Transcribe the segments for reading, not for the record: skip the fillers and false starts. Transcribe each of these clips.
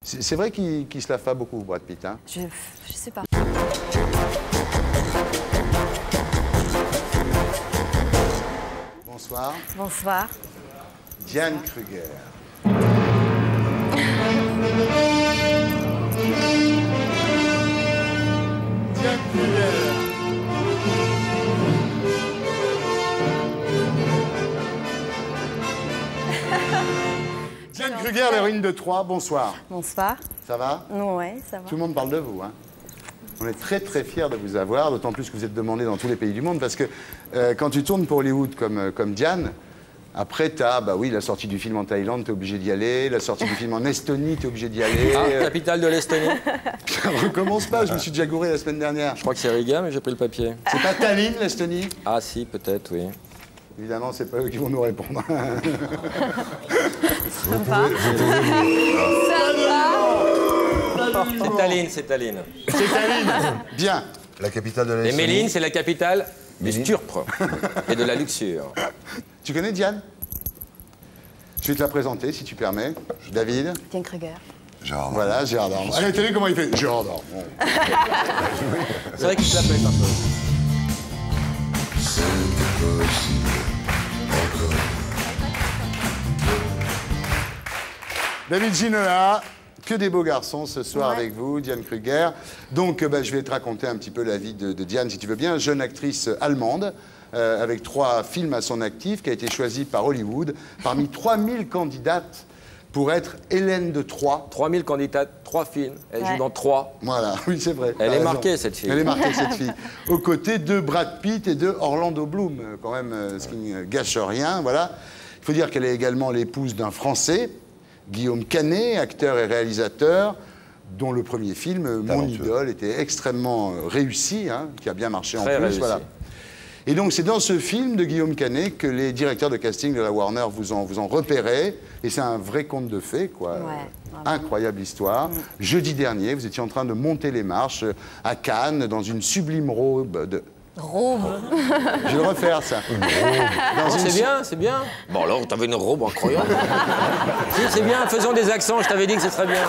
C'est vrai qu'il se lave pas beaucoup, Brad Pitt, hein? Je sais pas. Bonsoir. Bonsoir. Diane Kruger. Diane Kruger. Diane Kruger, l'héroïne de Troie, bonsoir. Bonsoir. Ça va? Ouais, ça va. Tout le monde parle de vous, hein? On est très très fiers de vous avoir, d'autant plus que vous êtes demandé dans tous les pays du monde, parce que quand tu tournes pour Hollywood comme Diane, après t'as, bah oui, la sortie du film en Thaïlande, t'es obligé d'y aller, la sortie du film en Estonie, t'es obligé d'y aller. Ah, capitale de l'Estonie. Recommence pas, je me suis déjà gouré la semaine dernière. Je crois que c'est Riga, mais j'ai pris le papier. C'est pas Tallinn, l'Estonie? Ah si, peut-être, oui. Évidemment, c'est pas eux qui vont nous répondre. Sympa. C'est Tallinn, c'est Tallinn. C'est Tallinn. Bien. La capitale de Et l'Estonie. Méline, c'est la capitale du stupre et de la luxure. Tu connais Diane? Je vais te la présenter, si tu permets. David. Diane Kruger. Gérard. Voilà, Gérard Darmon. Allez, t'as vu comment il fait? Gérard Darmon. C'est vrai qu'il se la pète un peu. David Ginola, que des beaux garçons ce soir Ouais. avec vous, Diane Kruger. Donc, bah, je vais te raconter un petit peu la vie de Diane, si tu veux bien. Jeune actrice allemande, avec 3 films à son actif, qui a été choisie par Hollywood, parmi 3000 candidates pour être Hélène de Troie. 3000 candidates, 3 films. Elle joue dans 3. Voilà, oui, c'est vrai. Elle t'as est raison. marquée, cette fille. Elle est marquée, cette fille. Aux côtés de Brad Pitt et de Orlando Bloom, quand même, ce qui ne gâche rien, voilà. Il faut dire qu'elle est également l'épouse d'un Français, Guillaume Canet, acteur et réalisateur, dont le premier film, Mon Talentueux. idole, était extrêmement réussi, hein, qui a bien marché en Très plus. réussi. Voilà. Et donc, c'est dans ce film de Guillaume Canet que les directeurs de casting de la Warner vous ont repéré. Et c'est un vrai conte de fées, quoi. Ouais, vraiment. Incroyable histoire. Jeudi dernier, vous étiez en train de monter les marches à Cannes dans une sublime robe de... Robe. Je vais le refaire, ça. Dans une C'est bien, c'est bien. Bon, alors, t'avais une robe incroyable. Si, c'est bien, faisons des accents, je t'avais dit que ce serait bien.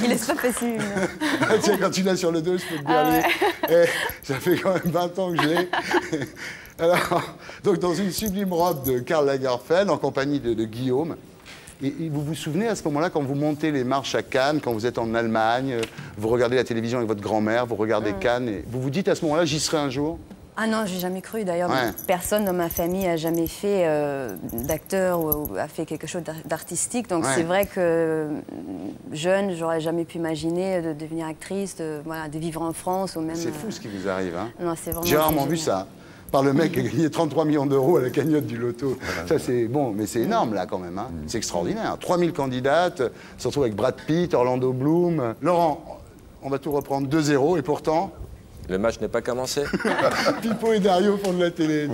Il laisse pas passer une. Tiens, quand tu l'as sur le dos, je peux te dire, Ah ouais. ça fait quand même 20 ans que je l'ai. Alors, donc dans une sublime robe de Karl Lagerfeld, en compagnie de Guillaume. Et vous vous souvenez à ce moment-là, quand vous montez les marches à Cannes, quand vous êtes en Allemagne, vous regardez la télévision avec votre grand-mère, vous regardez Cannes, et vous vous dites à ce moment-là, j'y serai un jour? Ah non, j'ai jamais cru. D'ailleurs, Ouais. personne dans ma famille a jamais fait d'acteur ou a fait quelque chose d'artistique. Donc Ouais. c'est vrai que jeune, j'aurais jamais pu imaginer de devenir actrice, voilà, de vivre en France ou même. C'est fou ce qui vous arrive, hein? Non, c'est vraiment. J'ai rarement c'est vu génial. ça. Par le mec qui a gagné 33 millions d'euros à la cagnotte du loto. Ça, c'est bon, mais c'est énorme, là, quand même. Hein. C'est extraordinaire. 3000 candidates, se retrouve avec Brad Pitt, Orlando Bloom. Laurent, on va tout reprendre 2-0, et pourtant, Le match n'est pas commencé. Pipo et Dario font de la télé.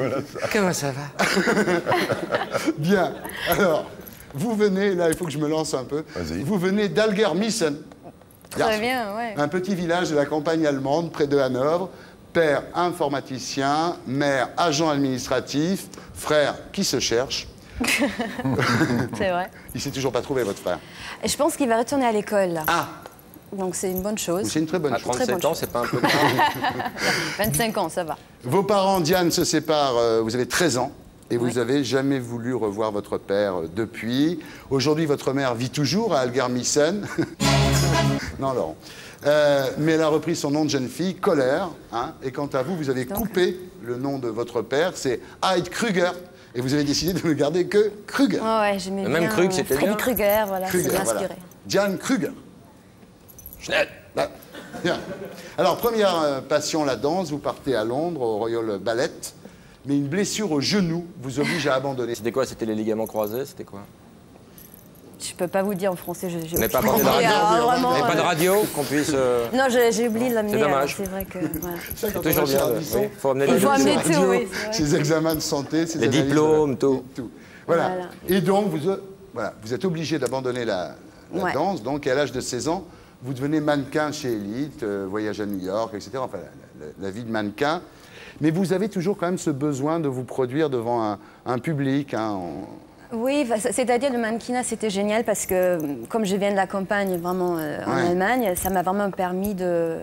Comment ça va? Bien. Alors, vous venez, là, il faut que je me lance un peu. Vas-y. Vous venez d'Algermissen. Très bien, ouais. Un petit village de la campagne allemande, près de Hanovre. Père informaticien, mère agent administratif, frère qui se cherche. C'est vrai. Il s'est toujours pas trouvé, votre frère. Et je pense qu'il va retourner à l'école, là. Ah, Donc c'est une bonne chose. c'est une très bonne À chose. 37 ans, c'est pas un peu grave. 25 ans, ça va. Vos parents, Diane, se séparent, vous avez 13 ans. Et vous avez jamais voulu revoir votre père depuis. Aujourd'hui, votre mère vit toujours à Algermissen. Non, Laurent. Mais elle a repris son nom de jeune fille, Colère. Hein, et quant à vous, vous avez coupé le nom de votre père, c'est Heid Kruger. Et vous avez décidé de ne garder que Kruger. Oh, ouais, j'aimais bien. Même Krug, c'était Freddy bien. Krueger, voilà, Kruger, ça m'a voilà. inspiré. Diane Kruger. Schnell. Ah, bien. Alors, première passion, la danse. Vous partez à Londres, au Royal Ballet. Mais une blessure au genou vous oblige à abandonner. C'était quoi? C'était les ligaments croisés? C'était quoi? Je peux pas vous dire en français. On n'est pas parlé de radio? Vraiment, On n'est pas de radio qu'on puisse... Non, j'ai oublié de l'amener. C'est dommage. C'est vrai que. Voilà. Ça, quand toujours on va chez bien, Ardisson, oui. Faut amener il des faut amener ses tout, radios, oui, c'est vrai. ses examens de santé, ses Les analyses, diplômes, voilà. tout. Voilà. Voilà. Et donc, vous êtes obligé d'abandonner la Ouais. danse. Donc, à l'âge de 16 ans, vous devenez mannequin chez Elite, voyage à New York, etc. Enfin, la vie de mannequin. Mais vous avez toujours quand même ce besoin de vous produire devant un public. Hein, Oui, c'est-à-dire le mannequinat, c'était génial parce que comme je viens de la campagne, vraiment en Allemagne, ça m'a vraiment permis de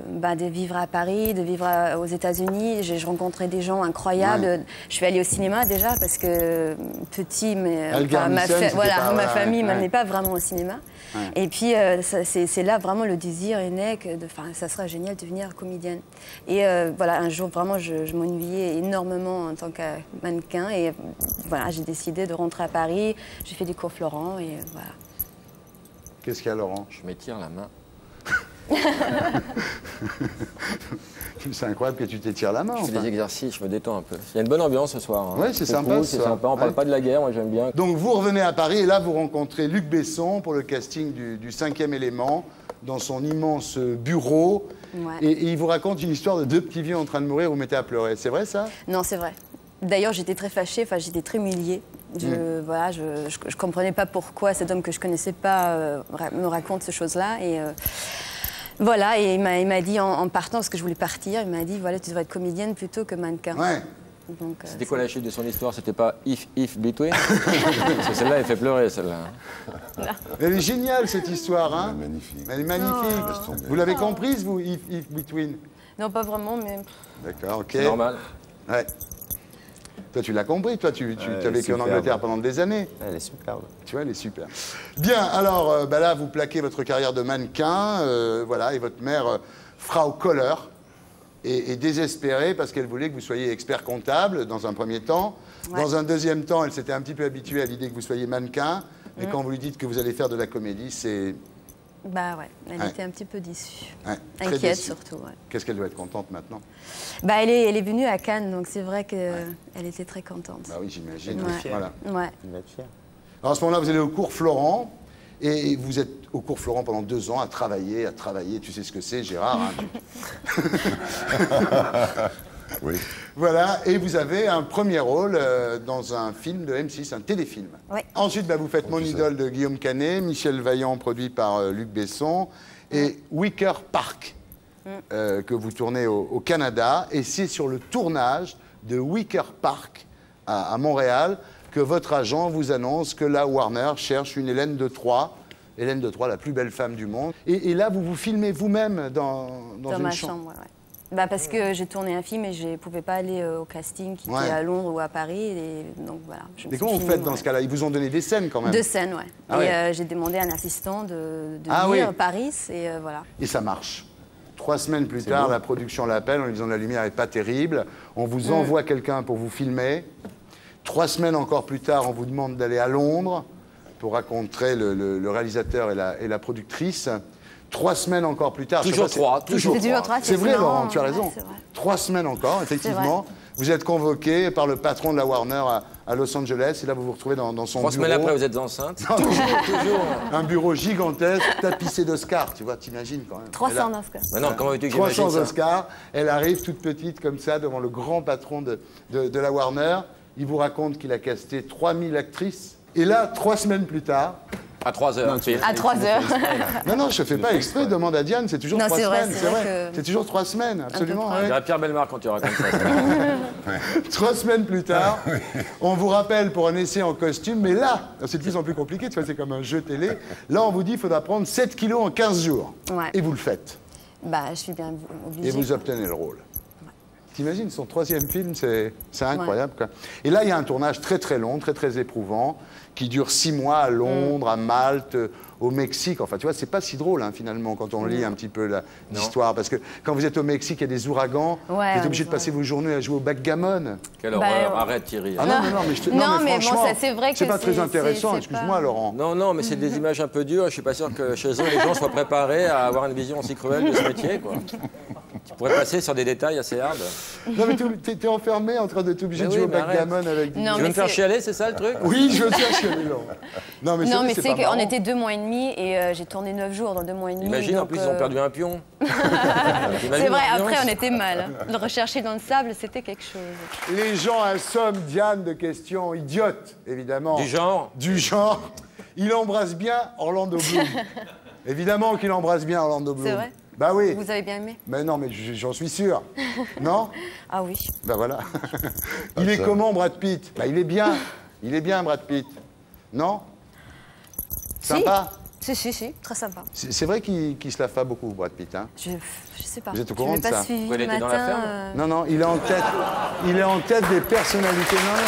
vivre à Paris, de vivre aux États-Unis. Je rencontrais des gens incroyables. Ouais. Je suis allée au cinéma déjà parce que petit, mais ma famille ne m'amenait pas vraiment au cinéma. Ouais. Et puis c'est là vraiment le désir est né que ça serait génial de devenir comédienne. Et voilà, un jour vraiment je m'ennuyais énormément en tant que mannequin et voilà, j'ai décidé de rentrer à Paris. J'ai fait des cours Florent et voilà. Qu'est-ce qu'il y a, Laurent? Je m'étire la main. C'est incroyable que tu t'étires la main. Je fais des exercices, je me détends un peu. Il y a une bonne ambiance ce soir. Hein. Oui, c'est sympa. Cool, c'est sympa. On parle pas de la guerre, moi j'aime bien. Donc vous revenez à Paris et là vous rencontrez Luc Besson pour le casting du 5e élément dans son immense bureau. Ouais. Et il vous raconte une histoire de 2 petits vieux en train de mourir, vous mettez à pleurer. C'est vrai ça? Non, c'est vrai. D'ailleurs, j'étais très fâchée, j'étais très humiliée. Voilà, je comprenais pas pourquoi cet homme que je connaissais pas me raconte ces choses-là. Et voilà, et il m'a dit en partant, parce que je voulais partir, il m'a dit voilà, tu devrais être comédienne plutôt que mannequin. Ouais. C'était quoi la chute de son histoire? C'était pas If Between? Parce que celle-là, elle fait pleurer, celle-là. Elle est géniale cette histoire, hein? Elle est magnifique. Elle est magnifique. Oh. Vous l'avez comprise, vous, If Between? Non, pas vraiment, mais. D'accord, ok. C'est normal. Ouais. Toi, tu l'as compris, toi, tu as vécu en Angleterre pendant des années. Elle est superbe. Tu vois, elle est super. Bien, alors, là, vous plaquez votre carrière de mannequin, voilà, et votre mère, Frau Kohler, est désespérée parce qu'elle voulait que vous soyez expert comptable, dans un premier temps. Ouais. Dans un deuxième temps, elle s'était un petit peu habituée à l'idée que vous soyez mannequin. Mais quand vous lui dites que vous allez faire de la comédie, c'est... Bah ouais, elle était un petit peu déçue. Ouais, inquiète déçue. Surtout. Ouais. Qu'est-ce qu'elle doit être contente maintenant? Bah elle est venue à Cannes, donc c'est vrai qu'elle était très contente. Bah oui, j'imagine. Ouais. Voilà. Ouais. Il va être fier. Alors à ce moment-là, vous allez au cours Florent, et vous êtes au cours Florent pendant 2 ans à travailler. Tu sais ce que c'est, Gérard. Hein, Oui. Voilà, et vous avez un premier rôle dans un film de M6, un téléfilm. Oui. Ensuite, vous faites Mon idole de Guillaume Canet, Michel Vaillant, produit par Luc Besson, et Wicker Park, que vous tournez au Canada. Et c'est sur le tournage de Wicker Park à Montréal que votre agent vous annonce que la Warner cherche une Hélène de Troyes. Hélène de Troyes, la plus belle femme du monde. Et là, vous vous filmez vous-même dans une ma chambre. Ouais. Bah parce que j'ai tourné un film et je ne pouvais pas aller au casting qui était à Londres ou à Paris. Et donc voilà. Mais comment vous faites dans ce cas-là? Ils vous ont donné des scènes quand même? 2 scènes, ouais. Ah et j'ai demandé à un assistant de lire Paris et voilà. Et ça marche. 3 semaines plus tard, la production l'appelle en lui disant la lumière n'est pas terrible. On vous envoie quelqu'un pour vous filmer. 3 semaines encore plus tard, on vous demande d'aller à Londres pour rencontrer le réalisateur et la productrice. 3 semaines encore plus tard. Toujours 3. Toujours 3. C'est vrai, Laurent, tu as raison. Ouais, 3 semaines encore, effectivement. Vous êtes convoqué par le patron de la Warner à Los Angeles. Et là, vous vous retrouvez dans son bureau. 3 semaines après, vous êtes enceinte. Toujours. Un bureau gigantesque, tapissé d'Oscars. Tu vois, t'imagines quand même. 300 Oscars. Mais non, comment veux-tu que j'imagine 300 ça? Oscars. Elle arrive toute petite comme ça devant le grand patron de la Warner. Il vous raconte qu'il a casté 3000 actrices. Et là, 3 semaines plus tard... À 3 heures. À 3 heures. Non, je ne fais pas exprès. Demande à Diane, c'est toujours 3 semaines. C'est vrai. C'est toujours 3 semaines, absolument. Il y a Pierre Bellemare quand tu racontes ça. 3 semaines plus tard, on vous rappelle pour un essai en costume, mais là, c'est de plus en plus compliqué, tu vois, c'est comme un jeu télé. Là, on vous dit qu'il faudra prendre 7 kilos en 15 jours. Ouais. Et vous le faites. Bah, je suis bien obligée. Et vous obtenez le rôle. T'imagines, son 3e film, c'est incroyable, quoi. Et là, il y a un tournage très très long, très très éprouvant, qui dure 6 mois à Londres, à Malte, au Mexique. Enfin, tu vois, c'est pas si drôle, hein, finalement, quand on lit un petit peu l'histoire. Parce que quand vous êtes au Mexique, il y a des ouragans, vous êtes obligé de passer vos journées à jouer au backgammon. Quelle horreur, arrête Thierry. Ah non, mais franchement, c'est vrai que c'est pas très intéressant, excuse-moi, Laurent. Non, mais c'est des images un peu dures. Je suis pas sûr que chez eux, les gens soient préparés à avoir une vision aussi cruelle de ce métier, quoi. Tu pourrais passer sur des détails assez hard. Non, mais t'es enfermé en train de t'obliger de jouer au backgammon avec des... Tu veux me faire chialer, c'est ça le truc? Oui, je veux te faire chialer, Laurent. Non, mais c'est qu'on était 2 mois et demi et j'ai tourné 9 jours dans 2 mois et demi. Imagine, en plus, ils ont perdu un pion. C'est vrai, après, on était mal. Le rechercher dans le sable, c'était quelque chose. Les gens assomment Diane de questions idiotes, évidemment. Du genre? Du genre, il embrasse bien Orlando Bloom. Évidemment qu'il embrasse bien Orlando Bloom. C'est vrai? Bah oui. Vous avez bien aimé? Mais non, mais j'en suis sûr. Non? Ah oui. Bah voilà. Il est comment, Brad Pitt? Bah il est bien. Il est bien, Brad Pitt. Non? Sympa? Si, très sympa. C'est vrai qu'il se lave pas beaucoup, Brad Pitt, hein? Je sais pas. Vous êtes au courant de ça? Je l'ai pas suivi Il le était dans matin. la ferme Non, il est en tête. Il est en tête des personnalités. Non.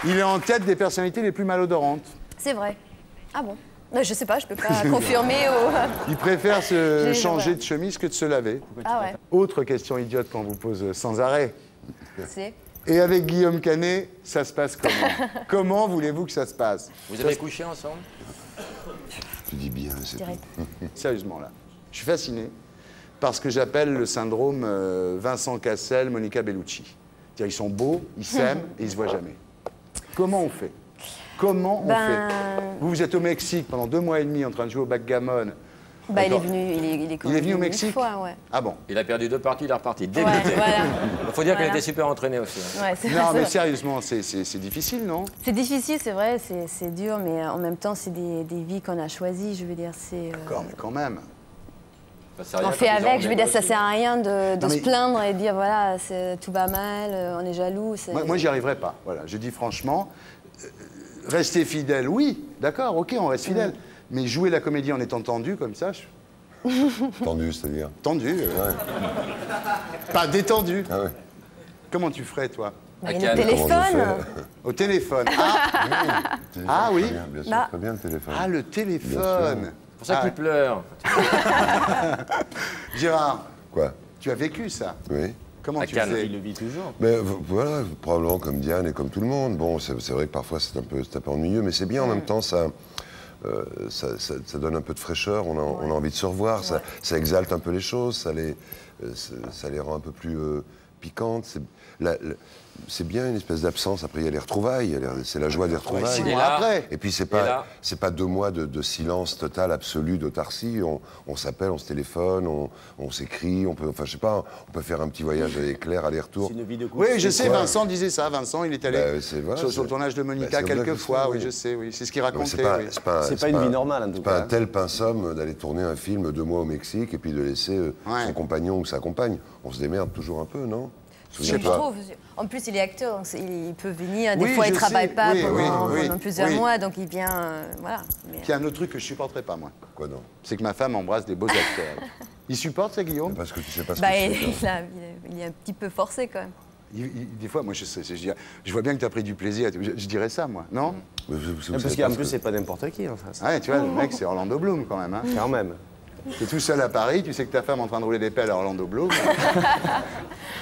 Il est en tête des personnalités les plus malodorantes. C'est vrai. Ah bon? Je sais pas, je peux pas confirmer ou... Il préfère se J'ai- changer ouais. de chemise que de se laver. Ah ouais, Autre question idiote qu'on vous pose sans arrêt. c'est... Et avec Guillaume Canet, ça se passe comment? Comment voulez-vous que ça se passe? Vous avez couché ensemble? Tu dis bien, c'est Direct. Sérieusement, là. Je suis fasciné par ce que j'appelle le syndrome Vincent Cassel, Monica Bellucci. C'est-à-dire, ils sont beaux, ils s'aiment et ils se voient jamais. Comment on fait? Comment on fait? Vous êtes au Mexique pendant 2 mois et demi en train de jouer au backgammon. Il est D'accord. venu, il est quand Il est même venu au une Mexique? fois, ouais. Ah bon? Il a perdu 2 parties, il est reparti. Ouais, Dégoûté. voilà. Il faut dire qu'elle Voilà. était super entraînée aussi. hein. Ouais, c'est Non, vrai, mais c'est sérieusement, c'est difficile, non? C'est difficile, c'est vrai, c'est dur, mais en même temps, c'est des vies qu'on a choisies, je veux dire, c'est... D'accord, mais quand même. Ça sert à rien On quand fait ils ont avec, je veux dire, ça aussi. sert à rien de Non, mais- se plaindre et de dire, voilà, tout va mal, on est jaloux. Moi, j'y arriverai pas. Voilà, je dis franchement, rester fidèle, oui, d'accord, ok, on reste fidèle. Mais jouer la comédie en étant tendu comme ça, tendu, c'est-à-dire. tendu, Ouais. pas détendu. Ah ouais. Comment tu ferais, toi? Il y a Cannes. le Comment je téléphone. fais Au téléphone. Ah, Téléphone, Ah oui. très bien sûr, Bah. très bien le téléphone. ah, le téléphone. C'est pour ça Ah, qu'il pleure. Gérard, Quoi? tu as vécu ça. Oui. Comment À tu Cannes. faisais? Il le vit toujours. Mais voilà, probablement comme Diane et comme tout le monde. Bon, c'est vrai que parfois c'est un peu ennuyeux, mais c'est bien en même temps, ça donne un peu de fraîcheur, on a envie de se revoir, ça exalte un peu les choses, ça les rend un peu plus piquantes. C'est bien une espèce d'absence, après il y a les retrouvailles, c'est la joie des retrouvailles. 6 Il est mois là. après. Et puis c'est là. pas 2 mois de silence total, absolu, d'autarcie. On s'appelle, on se téléphone, on s'écrit, on peut faire un petit voyage à l'éclair, aller-retour. C'est une vie de couple. Oui, je sais, quoi Vincent disait ça. Vincent, il est allé Voilà, sur le tournage de Monica c'est comme ça quelques que je fois. sais, Oui, oui. je sais, oui. C'est ce qu'il Non, mais racontait. oui. C'est pas une vie normale, en tout C'est pas cas. un tel pinsomme d'aller tourner un film 2 mois au Mexique et puis de laisser Ouais. son compagnon ou sa compagne. On se démerde toujours un peu, non? Je Souviens-toi. trouve. En plus, il est acteur, donc il peut venir. Des Oui, fois, il je travaille sais. pas Oui, pendant plusieurs oui. mois, donc il vient. Voilà. Mais, Puis il y a un autre truc que je supporterais pas, moi. Quoi donc? C'est que ma femme embrasse des beaux acteurs. Il supporte ça, Guillaume? Parce que tu sais pas ce bah, que tu fais. il est un petit peu forcé quand même. Des fois, moi, je vois bien que tu as pris du plaisir. Je dirais ça, moi. Non? Mais vous Parce savez qu'en pas plus, ce c'est pas n'importe qui en face. Ouais, tu vois, le mec, c'est Orlando Bloom, quand même. Hein. Quand même. T'es tout seul à Paris, tu sais que ta femme est en train de rouler des pelles à Orlando Bloom.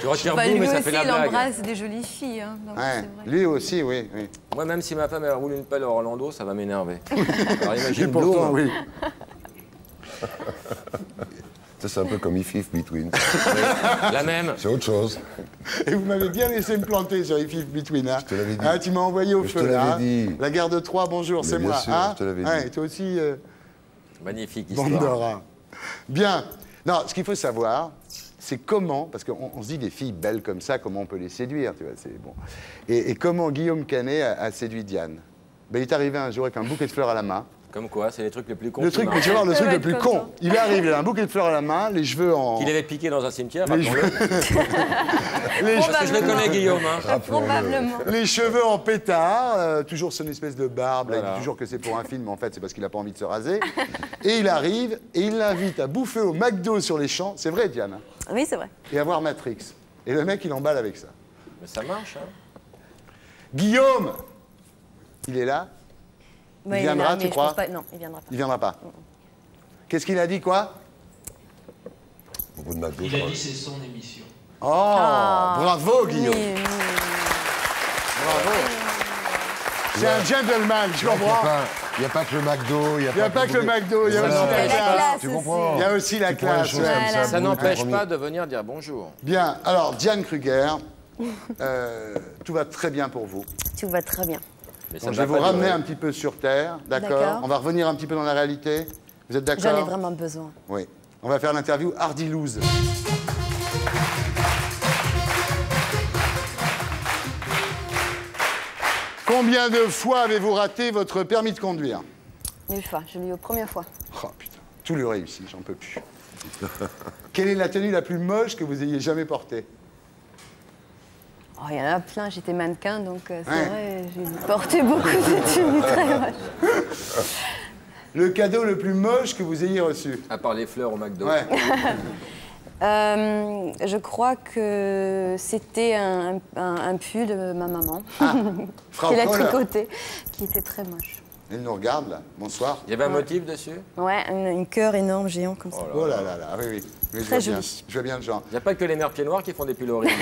Tu retires Enfin, boum, lui mais ça aussi, fait la il blague. embrasse des jolies filles. Hein, donc Ouais, c'est vrai. lui aussi, oui. Moi, même si ma femme elle roule une pelle à Orlando, ça va m'énerver. Alors Et imagine pourtant, Bloom. oui. Ça, c'est un peu comme If If Between. La même. C'est autre chose. Et vous m'avez bien laissé me planter sur If If Between. Hein. Je te l'avais dit. Ah, tu m'as envoyé au Mais je feu, te là. l'avais hein. dit. La guerre de Troie, bonjour, Mais c'est bien moi. sûr, hein. je te l'avais dit. Ouais, et toi aussi, Magnifique bande histoire. de rats. Bien. Non, ce qu'il faut savoir, c'est comment, parce qu'on se dit des filles belles comme ça, comment on peut les séduire, tu vois, c'est bon. Et comment Guillaume Canet a séduit Diane. Ben, il est arrivé un jour avec un bouquet de fleurs à la main. Comme quoi, c'est les trucs les plus cons. Le qui truc, mais marchent. tu vois, le truc va le être plus comme con. ça. Il arrive, il a un bouquet de fleurs à la main, les cheveux en... Qu'il avait piqué dans un cimetière, Les rappelons-le. Parce que je le connais, Guillaume. Hein. Probablement. Les cheveux en pétard, toujours son espèce de barbe, là, il Voilà. dit toujours que c'est pour un film, mais en fait c'est parce qu'il n'a pas envie de se raser. Et il arrive et il l'invite à bouffer au McDo sur les champs, c'est vrai Diane, hein, Oui, c'est vrai. et à voir Matrix. Et le mec il emballe avec ça. Mais ça marche. Hein. Guillaume, il est là? Ouais, est viendra, là, tu mais je crois pense pas- Non, il viendra pas. Il viendra pas. Qu'est-ce qu'il a dit, quoi? Au bout de McDo, Il je a crois. dit c'est son émission. Oh, bravo Guillaume, Oui, oui. bravo. C'est un gentleman, je comprends. Il n'y a pas que le McDo, il n'y Il n'y a pas que le McDo, il y a aussi Voilà. la La classe. classe Tu aussi. comprends? Il y a aussi la Tu prends les classe. choses ouais. comme Voilà. ça, Ça boum, n'empêche compromis. pas de venir dire bonjour. Bien, alors Diane Kruger, tout va très bien pour vous. Tout va très bien. Mais ça Donc, ne je vais va vous pas ramener durer. un petit peu sur Terre, d'accord? D'accord. On va revenir un petit peu dans la réalité. Vous êtes d'accord? J'en ai vraiment besoin. Oui. On va faire l'interview Hardy Lose. Combien de fois avez-vous raté votre permis de conduire? Une fois, je l'ai eu aux premières fois. Oh putain, tout lui réussit, j'en peux plus. Quelle est la tenue la plus moche que vous ayez jamais portée? Oh, il y en a plein, j'étais mannequin, donc c'est vrai, j'ai porté beaucoup de tenues très moches. Le cadeau le plus moche que vous ayez reçu? À part les fleurs au McDo. Ouais. Je crois que c'était un pull de ma maman, Frau qu'elle a Kohler. tricoté, qui était très moche. Elle nous regarde là, bonsoir. Il y avait un motif dessus? Ouais, un cœur énorme, géant comme ça. Oh là là là, oui, oui. Mais Très je vois bien. joli. Je vois bien le genre. Il n'y a pas que les mères pieds noirs qui font des pulls horribles.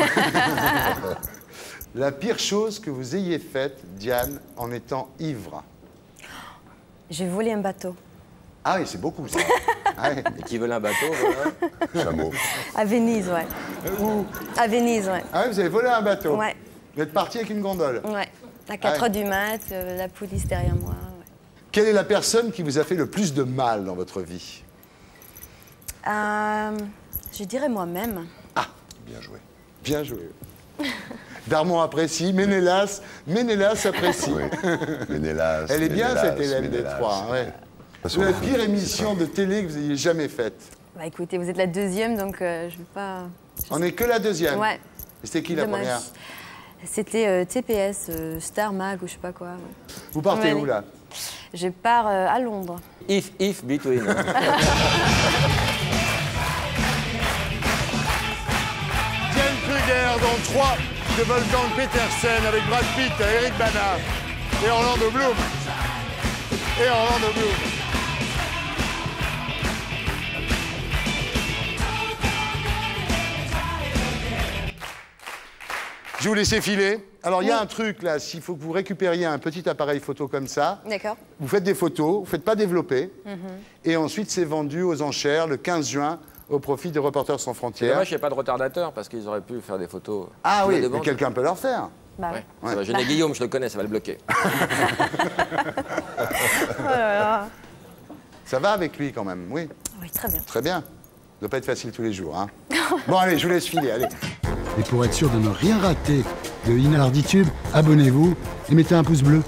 La pire chose que vous ayez faite, Diane, en étant ivre? J'ai volé un bateau. Ah oui, c'est beaucoup ça. Ah ouais. Et qui veulent un bateau, voilà. Chameau. À Venise, ouais. À Venise, ouais. Ah oui, vous avez volé un bateau? Ouais. Vous êtes parti avec une gondole? Ouais. À 4 h du mat, la police derrière moi. Ouais. Quelle est la personne qui vous a fait le plus de mal dans votre vie? Je dirais moi-même. Bien joué. Bien joué. Darmon apprécie, Ménélas apprécie. Oui. Ménélas. Elle est bien Ménélas, cette Hélène des Ménélas. Trois. Ouais. Parce qu'on- La pire émission de télé que vous ayez jamais faite? Bah écoutez, vous êtes la deuxième, donc je vais pas... On n'est que la deuxième. Ouais. Et c'était qui la Dommage. première? C'était TPS, Star Mag ou je sais pas quoi. Ouais. Vous partez Ouais. où là? Je pars à Londres. If between. Diane Kruger dans 3 de Wolfgang Petersen avec Brad Pitt, Eric Bana et Orlando Bloom. Je vous laisse filer. Alors, il y a un truc là, s'il faut que vous récupériez un petit appareil photo comme ça, D'accord. vous faites des photos, vous ne faites pas développer, et ensuite c'est vendu aux enchères le 15 juin au profit de Reporters sans C'est frontières. dommage qu'il n'y ait pas de retardateur parce qu'ils auraient pu faire des photos. Ah sous la oui, mais demande. quelqu'un peut leur faire. Bah Ouais. ouais. Ça va gêner Guillaume, je le connais, ça va le bloquer. Ça va avec lui quand même, oui. Oui, très bien. Très bien. Ça ne doit pas être facile tous les jours. Hein. Bon, allez, je vous laisse filer, allez. Et pour être sûr de ne rien rater de Inarditube, abonnez-vous et mettez un pouce bleu.